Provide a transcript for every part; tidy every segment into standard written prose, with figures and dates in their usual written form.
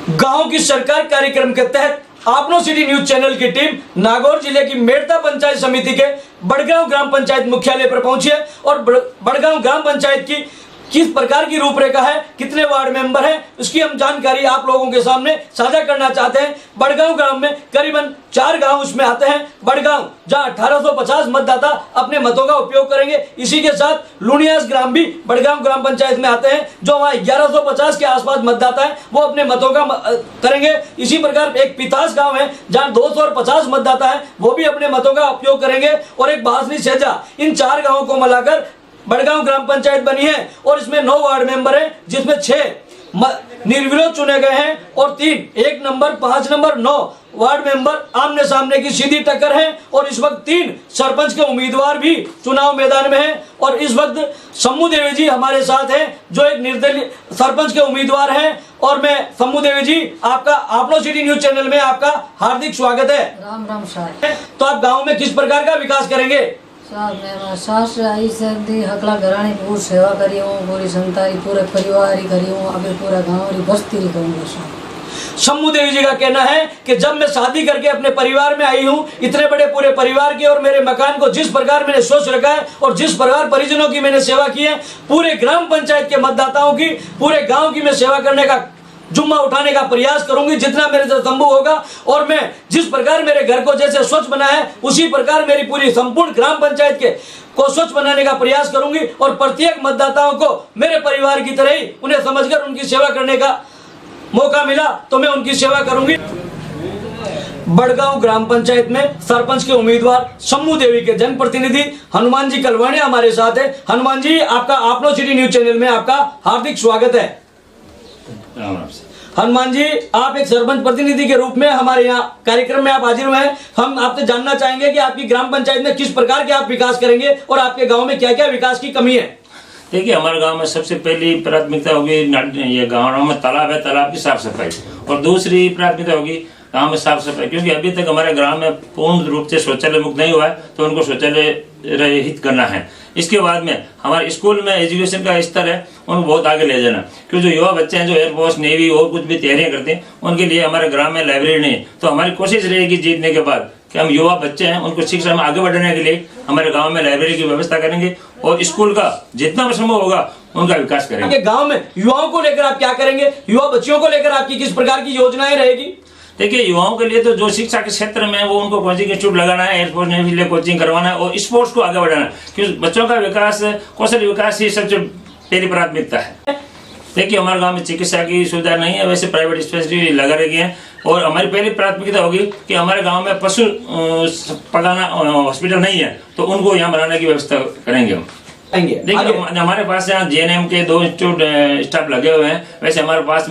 गांव की सरकार कार्यक्रम के तहत आपनो सिटी न्यूज चैनल की टीम नागौर जिले की मेड़ता पंचायत समिति के बड़गांव ग्राम पंचायत मुख्यालय पर पहुंची है और बड़गांव ग्राम पंचायत की किस प्रकार की रूपरेखा है, कितने वार्ड मेंबर हैं, उसकी हम जानकारी आप लोगों के सामने साझा करना चाहते हैं। बड़गांव ग्राम में करीबन 4 गांव उसमें आते हैं। बड़गांव जहां 1850 मतदाता अपने मतों का उपयोग करेंगे। इसी के साथ लुणियास ग्राम भी बड़गांव ग्राम पंचायत में आते हैं, जो वहां 1150 के आसपास मतदाता है वो अपने मतों का करेंगे। इसी प्रकार एक पितास गाँव है जहाँ 250 मतदाता है, वो भी अपने मतों का उपयोग करेंगे। और एक बासनी सेजा, इन 4 गाँवों को मिलाकर बड़गांव ग्राम पंचायत बनी है और इसमें 9 वार्ड मेंबर हैं, जिसमें 6 निर्विरोध चुने गए हैं और 3 1 नंबर 5 नंबर 9 वार्ड मेंबर आमने सामने की सीधी टक्कर है। और इस वक्त 3 सरपंच के उम्मीदवार भी चुनाव मैदान में हैं। और इस वक्त सम्मू देवी जी हमारे साथ हैं, जो एक निर्दलीय सरपंच के उम्मीदवार हैं। और मैं सम्मू देवी जी, आपका आपनो सिटी न्यूज चैनल में आपका हार्दिक स्वागत है। राम राम साहब। तो आप गाँव में किस प्रकार का विकास करेंगे? साहब मैं सास आई सर्दी हकला घरानी पूरी सेवा करी हूँ, पूरी संतारी पूरे परिवार ही करी हूँ, अभी पूरा गाँव ही बस्ती ही करूँगा साहब। सम्मू देवी जी का कहना है कि जब मैं शादी करके अपने परिवार में आई हूँ, इतने बड़े पूरे परिवार की और मेरे मकान को जिस प्रकार मैंने सोच रखा है और जिस प्रकार परिजनों की मैंने सेवा की है, पूरे ग्राम पंचायत के मतदाताओं की, पूरे गाँव की मैं सेवा करने का जुम्मा उठाने का प्रयास करूंगी जितना मेरे से संभव होगा। और मैं जिस प्रकार मेरे घर को जैसे स्वच्छ बनाया है, उसी प्रकार मेरी पूरी संपूर्ण ग्राम पंचायत के को स्वच्छ बनाने का प्रयास करूंगी। और प्रत्येक मतदाताओं को मेरे परिवार की तरह ही उन्हें समझकर उनकी सेवा करने का मौका मिला तो मैं उनकी सेवा करूंगी। बड़गांव ग्राम पंचायत में सरपंच के उम्मीदवार सम्मू देवी के जनप्रतिनिधि हनुमान जी कलवाणिया हमारे साथ है। हनुमान जी, आपका आपनो सिटी न्यूज चैनल में आपका हार्दिक स्वागत है। हनुमान जी, आप एक सरपंच प्रतिनिधि के रूप में हमारे यहाँ कार्यक्रम में आप हाजिर हुए हैं। हम आपसे जानना चाहेंगे कि आपकी ग्राम पंचायत में किस प्रकार के आप विकास करेंगे और आपके गांव में क्या क्या विकास की कमी है। देखिए, हमारे गांव में सबसे पहली प्राथमिकता होगी ये गाँव में तालाब है, तालाब की साफ सफाई। और दूसरी प्राथमिकता होगी गाँव में साफ सफाई, क्योंकि अभी तक हमारे ग्राम में पूर्ण रूप से शौचालय मुक्त नहीं हुआ है, तो उनको शौचालय रहित करना है। इसके बाद में हमारे स्कूल में एजुकेशन का स्तर है, उनको बहुत आगे ले जाना, क्योंकि जो युवा बच्चे हैं जो एयरफोर्स नेवी और कुछ भी तैयारियां करते हैं, उनके लिए हमारे ग्राम में लाइब्रेरी नहीं। तो हमारी कोशिश रहेगी जीतने के बाद कि हम युवा बच्चे हैं उनको शिक्षा में आगे बढ़ाने के लिए हमारे गाँव में लाइब्रेरी की व्यवस्था करेंगे और स्कूल का जितना संभव होगा उनका विकास करेंगे। गाँव में युवाओं को लेकर आप क्या करेंगे? युवा बच्चियों को लेकर आपकी किस प्रकार की योजनाएं रहेगी? देखिए, युवाओं के लिए तो जो शिक्षा के क्षेत्र में वो उनको कोचिंग इंस्टीट्यूट लगाना है, एयरफोर्स नेवी के लिए कोचिंग करवाना है और स्पोर्ट्स को आगे बढ़ाना है, क्योंकि बच्चों का विकास, कौशल विकास ही सबसे पहली प्राथमिकता है। देखिए, हमारे गांव में चिकित्सा की सुविधा नहीं है, वैसे प्राइवेट स्पेशलिस्ट लगा रखी है। और हमारी पहली प्राथमिकता होगी कि हमारे गाँव में पशु पलाना हॉस्पिटल नहीं है, तो उनको यहाँ बनाने की व्यवस्था करेंगे हम। देखिए, हमारे पास यहाँ JNM के 2 इंस्टीट्यूट स्टाफ लगे हुए हैं। वैसे हमारे पास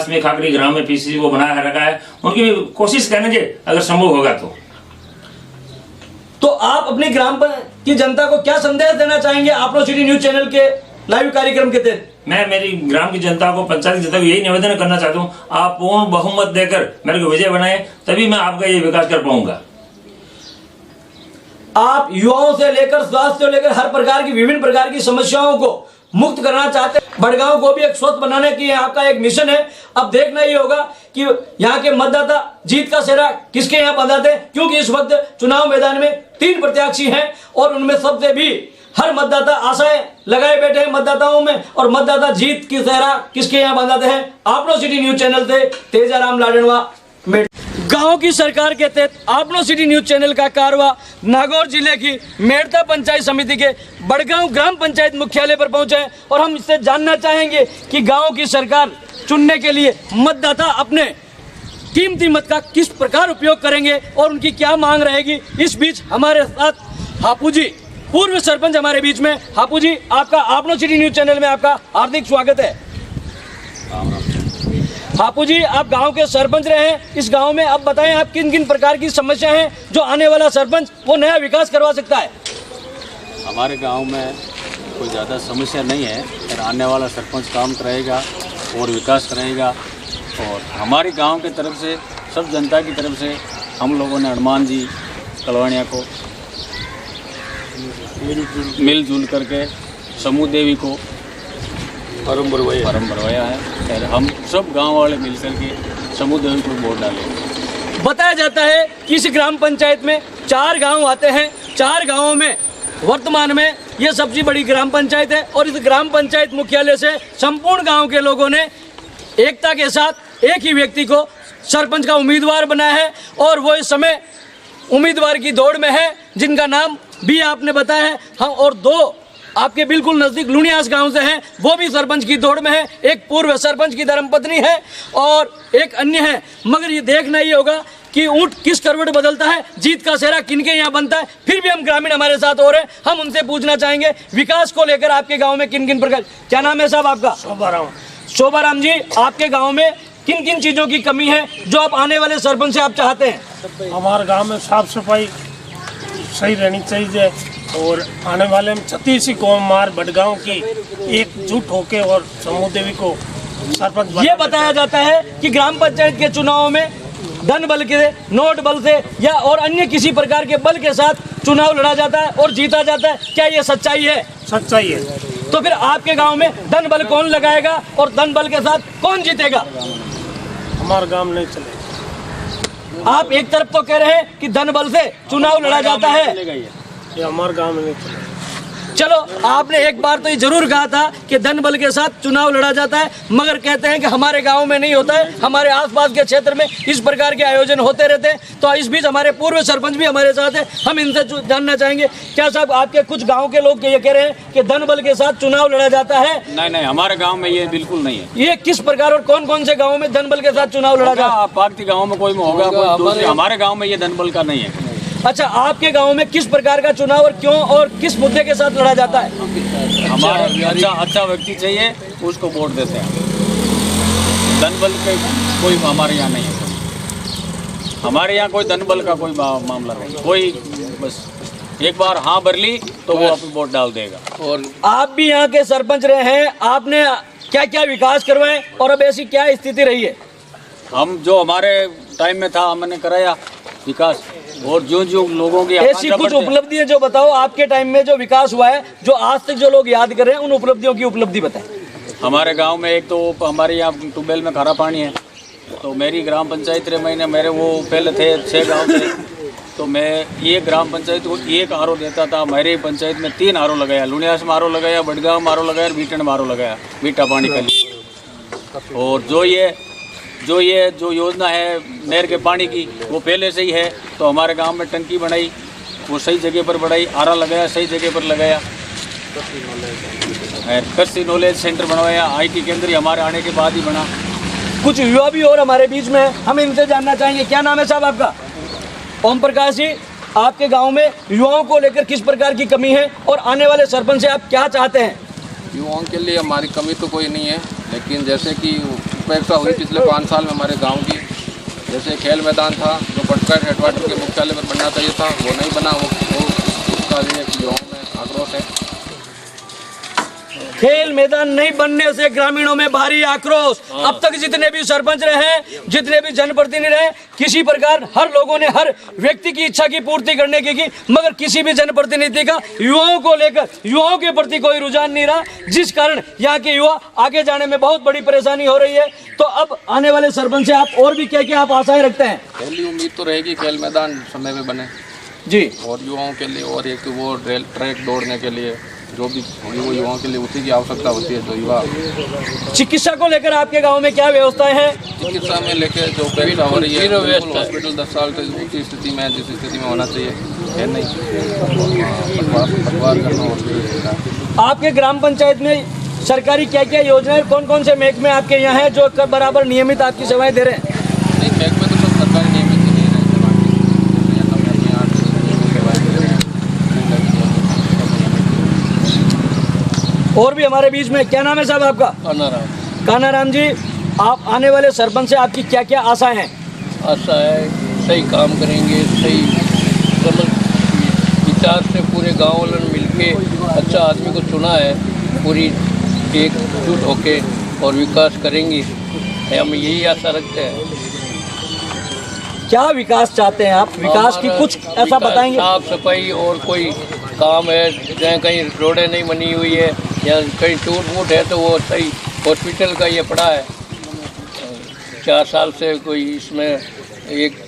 में खाकरी ग्राम में PCC को बनाया रखा है, उनकी भी कोशिश करेंगे अगर संभव होगा तो आप अपने ग्राम की जनता को क्या संदेश देना चाहेंगे आपनो सिटी न्यूज चैनल के लाइव कार्यक्रम के तहत? मैं मेरी ग्राम की जनता को, पंचायत की जनता को यही निवेदन करना चाहता हूँ, आप पूर्ण बहुमत देकर मेरे को विजय बनाए, तभी मैं आपका ये विकास कर पाऊंगा। आप युवाओं से लेकर स्वास्थ्य से लेकर हर प्रकार की विभिन्न प्रकार की समस्याओं को मुक्त करना चाहते हैं। बड़गांव को भी एक स्वच्छ बनाने की आपका एक मिशन है। अब देखना ही होगा कि यहाँ के मतदाता जीत का सेहरा किसके यहाँ बंधाते हैं, क्योंकि इस वक्त चुनाव मैदान में 3 प्रत्याशी हैं और उनमें सबसे भी हर मतदाता आशाएं लगाए बैठे हैं मतदाताओं में, और मतदाता जीत की सेहरा किसके यहाँ बंधाते हैं। आपनो सिटी न्यूज चैनल से तेजाराम लाडनवा। गांव की सरकार के तहत आपनो सिटी न्यूज चैनल का कारवा नागौर जिले की मेड़ता पंचायत समिति के बड़गांव ग्राम पंचायत मुख्यालय पर पहुंचे हैं और हम इससे जानना चाहेंगे कि गांव की सरकार चुनने के लिए मतदाता अपने कीमती मत का किस प्रकार उपयोग करेंगे और उनकी क्या मांग रहेगी। इस बीच हमारे साथ हापू जी, पूर्व सरपंच हमारे बीच में। हापू जी, आपका आपनो सिटी न्यूज चैनल में आपका हार्दिक स्वागत है। हापू जी, आप गांव के सरपंच रहे हैं, इस गांव में अब बताएं आप किन किन प्रकार की समस्या हैं जो आने वाला सरपंच वो नया विकास करवा सकता है। हमारे गांव में कोई ज़्यादा समस्या नहीं है, पर आने वाला सरपंच काम करेगा और विकास करेगा। और हमारे गांव की तरफ से, सब जनता की तरफ से हम लोगों ने हनुमान जी कलवाणिया को मिलजुल करके सम्मू देवी को फॉर्म भरवाया है। और हम सब गांव वाले मिलकर के समूह देवी को वोट डालेंगे। बताया जाता है कि इस ग्राम पंचायत में 4 गांव आते हैं। 4 गांवों में वर्तमान में ये सबसे बड़ी ग्राम पंचायत है और इस ग्राम पंचायत मुख्यालय से संपूर्ण गांव के लोगों ने एकता के साथ एक ही व्यक्ति को सरपंच का उम्मीदवार बनाया है और वो इस समय उम्मीदवार की दौड़ में है, जिनका नाम भी आपने बताया है। हम और 2 आपके बिल्कुल नज़दीक लुनियास गांव से हैं, वो भी सरपंच की दौड़ में है। एक पूर्व सरपंच की धर्मपत्नी है और एक अन्य है। मगर ये देखना ये होगा कि ऊंट किस करवट बदलता है, जीत का सेहरा किनके यहाँ बनता है। फिर भी हम ग्रामीण हमारे साथ हो रहे हैं, हम उनसे पूछना चाहेंगे विकास को लेकर आपके गाँव में किन किन प्रकार। क्या नाम है साहब आपका? शोभाराम जी, आपके गाँव में किन किन चीज़ों की कमी है जो आप आने वाले सरपंच से आप चाहते हैं? हमारे गांव में साफ सफाई सही रहनी चाहिए और आने वाले में 36 कौम मार बड़गांव की एकजुट होके और समूह देवी को सरपंच ये बताया जाता है कि ग्राम पंचायत के चुनाव में धन बल के, नोट बल से या और अन्य किसी प्रकार के बल के साथ चुनाव लड़ा जाता है और जीता जाता है। क्या ये सच्चाई है? सच्चाई है। तो फिर आपके गांव में धन बल कौन लगाएगा और धन बल के साथ कौन जीतेगा? हमारा गांव नहीं चलेगा। आप एक तरफ तो कह रहे हैं कि धन बल से चुनाव लड़ा जाता है, ये हमारे गांव में नहीं चलेगा। चलो आपने एक बार तो ये जरूर कहा था कि धन बल के साथ चुनाव लड़ा जाता है, मगर कहते हैं कि हमारे गांव में नहीं होता है, हमारे आसपास के क्षेत्र में इस प्रकार के आयोजन होते रहते हैं। तो इस बीच हमारे पूर्व सरपंच भी हमारे साथ है, हम इनसे जानना चाहेंगे। क्या साहब आपके कुछ गांव के लोग ये कह रहे हैं कि धन बल के साथ चुनाव लड़ा जाता है? नहीं, हमारे गाँव में ये बिल्कुल नहीं है। ये किस प्रकार और कौन कौन से गाँव में धन बल के साथ चुनाव लड़ा जाता है? पार्टी गाँव में कोई होगा, कोई दूसरे, हमारे गाँव में ये धन बल का नहीं है। अच्छा, आपके गांव में किस प्रकार का चुनाव और क्यों और किस मुद्दे के साथ लड़ा जाता है? हमारे अच्छा व्यक्ति चाहिए, उसको वोट देते हैं। धन बल के कोई हमारे यहाँ नहीं है। हमारे यहाँ कोई धन बल का कोई मामला नहीं, कोई बस एक बार हाँ भर ली तो वो आपको वोट डाल देगा। और आप भी यहाँ के सरपंच रहे हैं, आपने क्या क्या विकास करवाए और अब ऐसी क्या स्थिति रही है? हम जो हमारे टाइम में था हमने कराया विकास, और जो लोगों की ऐसी कुछ उपलब्धियां जो बताओ आपके टाइम में जो विकास हुआ है, जो आज तक जो लोग याद कर रहे हैं, उन उपलब्धियों की उपलब्धि बताएं। हमारे गांव में एक तो हमारे यहाँ ट्यूबवेल में खारा पानी है, तो मेरी ग्राम पंचायत रे महीने मेरे वो पहले थे 6 गांव थे, तो मैं ये ग्राम पंचायत को 1 आर ओ देता था। मेरी पंचायत में 3 आर ओ लगाया, लुनियास में आर ओ लगाया, बड़गांव में आर ओ लगाया और बीटन में आर ओ लगाया, मीठा पानी के लिए। और जो योजना है नहर के पानी की वो पहले से ही है, तो हमारे गांव में टंकी बनाई, वो सही जगह पर बढ़ाई, आरा लगाया सही जगह पर लगाया, कृषि नॉलेज सेंटर बनवाया, IT केंद्र ही हमारे आने के बाद ही बना। कुछ युवा भी और हमारे बीच में, हम इनसे जानना चाहेंगे। क्या नाम है साहब आपका? ओम प्रकाश जी, आपके गाँव में युवाओं को लेकर किस प्रकार की कमी है और आने वाले सरपंच से आप क्या चाहते हैं? युवाओं के लिए हमारी कमी तो कोई नहीं है, लेकिन जैसे कि उपेक्षा हुई पिछले 5 साल में हमारे गांव की, जैसे खेल मैदान था जो पटका हेडक्वार्टर के मुख्यालय पर बनना चाहिए था, वो नहीं बना। वो उसका लिए युवाओं में आक्रोश है। खेल मैदान नहीं बनने से ग्रामीणों में भारी आक्रोश। अब तक जितने भी सरपंच रहे, जितने भी जनप्रतिनिधि रहे, किसी प्रकार हर लोगों ने हर व्यक्ति की इच्छा की पूर्ति करने की, मगर किसी भी जनप्रतिनिधि का युवाओं को लेकर, युवाओं के प्रति कोई रुझान नहीं रहा, जिस कारण यहाँ के युवा आगे जाने में बहुत बड़ी परेशानी हो रही है। तो अब आने वाले सरपंच से आप और भी क्या क्या आप आशाएं रखते हैं? पहली उम्मीद तो रहेगी खेल मैदान समय में बने जी, और युवाओं के लिए, और एक वो रेल ट्रैक दौड़ने के लिए जो भी होगी वो युवाओं के लिए उसी की आवश्यकता होती है। जो युवा चिकित्सा को लेकर आपके गांव में क्या व्यवस्थाएं हैं? चिकित्सा में लेकर जो उपेक्षा हो रही है, हॉस्पिटल 10 साल से ऊँची स्थिति में, जिस स्थिति में होना चाहिए है नहीं, बकवास करना। आपके ग्राम पंचायत में सरकारी क्या क्या योजनाएं, कौन कौन से महकमे आपके यहाँ हैं जो बराबर नियमित आपकी सेवाएं दे रहे हैं? नहीं, महकमे तो सब सरकारी नियमित नहीं दे रहे। और भी हमारे बीच में, क्या नाम है साहब आपका? कानाराम जी, आप आने वाले सरपंच से आपकी क्या क्या आशाएं हैं? आशा है सही काम करेंगे, सही समझ विचार से पूरे गाँव वालों ने मिलके अच्छा आदमी को चुना है, पूरी एकजुट होके और विकास करेंगे, हम यही आशा रखते हैं। क्या विकास चाहते हैं आप? विकास की कुछ ऐसा बताएंगे? साफ सफाई और कोई काम है, जहाँ कहीं रोडें नहीं बनी हुई है या कहीं टूट फूट है तो वो सही हॉस्पिटल का ये पड़ा है, 4 साल से कोई इसमें एक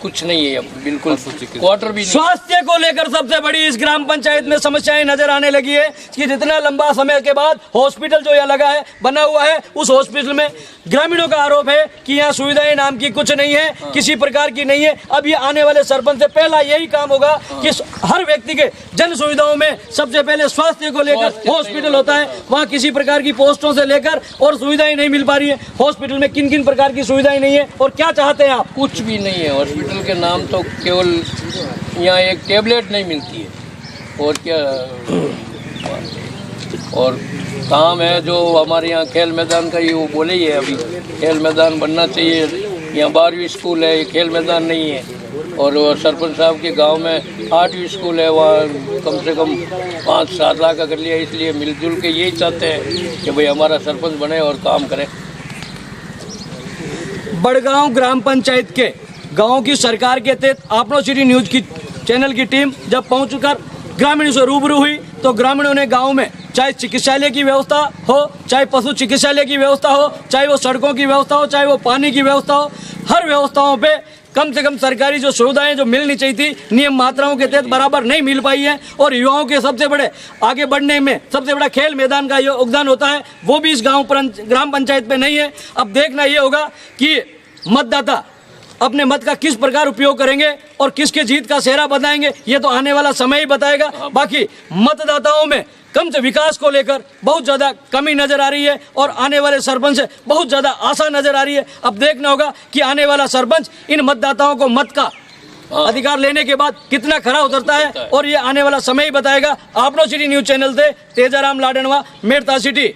कुछ नहीं है, अब बिल्कुल क्वार्टर भी नहीं। स्वास्थ्य को लेकर सबसे बड़ी इस ग्राम पंचायत में समस्याएं नजर आने लगी है कि जितना लंबा समय के बाद हॉस्पिटल जो यहाँ लगा है, बना हुआ है, उस हॉस्पिटल में ग्रामीणों का आरोप है कि यहाँ सुविधाएं नाम की कुछ नहीं है, किसी प्रकार की नहीं है। अब ये आने वाले सरपंच से पहला यही काम होगा कि हर व्यक्ति के जन सुविधाओं में सबसे पहले स्वास्थ्य को लेकर हॉस्पिटल होता है, वहाँ किसी प्रकार की पोस्टों से लेकर और सुविधाएं नहीं मिल पा रही है। हॉस्पिटल में किन किन प्रकार की सुविधाएं नहीं है और क्या चाहते हैं आप? कुछ भी नहीं है हॉस्पिटल के नाम तो केवल यहाँ एक टेबलेट नहीं मिलती है और क्या, और काम है जो हमारे यहाँ खेल मैदान का ही वो बोले ही है, अभी खेल मैदान बनना चाहिए। यहाँ 12वीं स्कूल है, ये खेल मैदान नहीं है। और वो सरपंच साहब के गांव में 8वीं स्कूल है, वहाँ कम से कम 5-7 लाख का कर लिया। इसलिए मिलजुल के यही चाहते हैं कि भाई हमारा सरपंच बने और काम करे। बड़गांव ग्राम पंचायत के गांव की सरकार के तहत आपनो सिटी न्यूज की चैनल की टीम जब पहुंचकर ग्रामीणों से रूबरू हुई तो ग्रामीणों ने गांव में चाहे चिकित्सालय की व्यवस्था हो, चाहे पशु चिकित्सालय की व्यवस्था हो, चाहे वो सड़कों की व्यवस्था हो, चाहे वो पानी की व्यवस्था हो, हर व्यवस्थाओं पे कम से कम सरकारी जो सुविधाएं जो मिलनी चाहिए थी नियम मात्राओं के तहत बराबर नहीं मिल पाई है। और युवाओं के सबसे बड़े आगे बढ़ने में सबसे बड़ा खेल मैदान का योगदान होता है, वो भी इस ग्राम पंचायत पे नहीं है। अब देखना ये होगा कि मतदाता अपने मत का किस प्रकार उपयोग करेंगे और किसके जीत का सेहरा बताएंगे, ये तो आने वाला समय ही बताएगा। बाकी मतदाताओं में कम से विकास को लेकर बहुत ज़्यादा कमी नजर आ रही है और आने वाले सरपंच से बहुत ज़्यादा आशा नजर आ रही है। अब देखना होगा कि आने वाला सरपंच इन मतदाताओं को मत का अधिकार लेने के बाद कितना खरा उतरता है और ये आने वाला समय ही बताएगा। आपनो सिटी न्यूज चैनल से तेजाराम लाडनवा, मेड़ता सिटी।